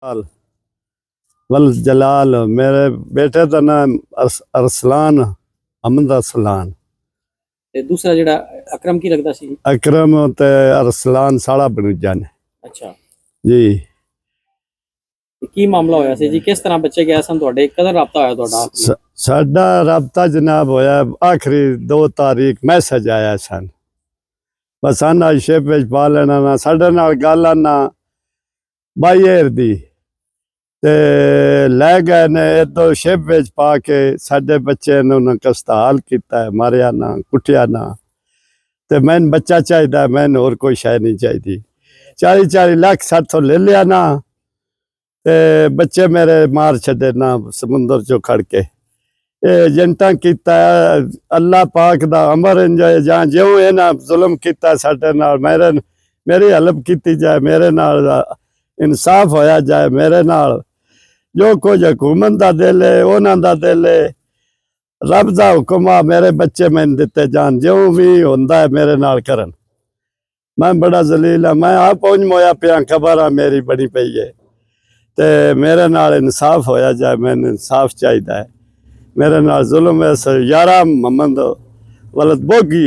जलाल वल जलाल मेरे बेटे का नाम अरसलान अहमद अरसलान ਤੇ ਦੂਸਰਾ ਜਿਹੜਾ ਅਕਰਮ ਕੀ ਲੱਗਦਾ ਸੀ? अकरम ते अरसलान साड़ा बनूजा ने ਅੱਛਾ, जी। ਤੇ ਕੀ ਮਾਮਲਾ ਹੋਇਆ ਸੀ ਜੀ? ਕਿਸ तरह ਬੱਚੇ ਗਏ ਸਨ ਤੁਹਾਡੇ? ਕਦੋਂ ਰਾਬਤਾ ਹੋਇਆ ਤੁਹਾਡਾ? साडा रबता जनाब होया आखिरी 2 तारीख मैसेज आया सन बस आना शिप विच पा लेना ना साडे नाल गल आना बाईर दी ते लै गए ने इधो शिप विच पा के साडे बच्चे ने उन्हें कस्ताल किया मारिया ना कुटिया ना ते मैन बच्चा चाहिए मैन होर कोई शय नहीं चाहिए 40-40 लाख साथों ले लिया ना ते बच्चे मेरे मार छड़े ना समुंदर चो खड़ के एजेंटा किया अल्लाह पाक दा अमर इंजाए जां जो है ना जुल्म किया साडे नाल मेरी हेल्प की जाए मेरे नाल इंसाफ होया जाए मेरे नाल जो कुछ हुकूमत दा दिल है उन्हां दा दिल है रब दा हुक्म आ मेरे बच्चे मैंने दिते जान जो भी हुंदा है मेरे नाल करन मैं बड़ा जलील हाँ मैं आप पहुंच मोया पिया खबर आ मेरी बनी पई है ते मेरे नाल इंसाफ होया जाए मैंने इंसाफ चाहिए है मेरे नाल जुल्म है यारा मोहम्मद वलद बोगी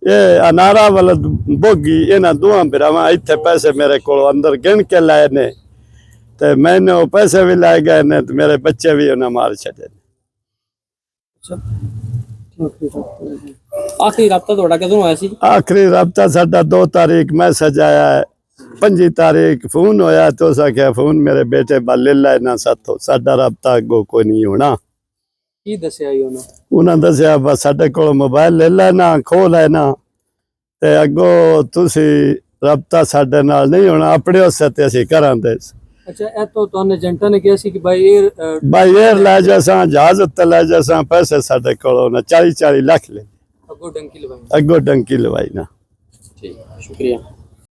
ये अनारा वलद बोगी इन्हां दोवां भरावां इत्थे पैसे मेरे को अंदर गिन के लाए ने ते मैंने वो पैसे भी लाए गए ने ते मेरे बच्चे भी उन्हें मार छड़े। ਆਖਰੀ ਰਾਬਤਾ ਤੁਹਾਡਾ ਕਦੋਂ ਹੋਇਆ ਸੀ? आखिरी रबता साडा 2 तारीख मैसेज आया है 5 तारीख फोन होया तो क्या फोन मेरे बेटे बल ले लेना साथों साडा रबता अगो कोई नहीं होना। ਕੀ ਦੱਸਿਆ ਜੀ ਉਹਨਾਂ? उन्हें दसिया बस साडे कोल मोबाइल ले लेना खो लेना ते अगो तुसी रबता साडे नाल नहीं होना अपने उसे ते असीं करांदे। ਅੱਛਾ, ਇਹ ਤੋਂ ਤੁਹਾਨੂੰ ਏਜੰਟਾਂ ਨੇ ਕਿਹਾ ਸੀ ਕਿ ਬਾਈ एयर लै जासा जहाज उत्ते लै जासा पैसे साडे कोल 40-40 लाख ले ਅੱਗੋਂ ਡੰਕੀ ਲਵਾਈ। अगो डंकी लवाई ना। ਠੀਕ, ਸ਼ੁਕਰੀਆ।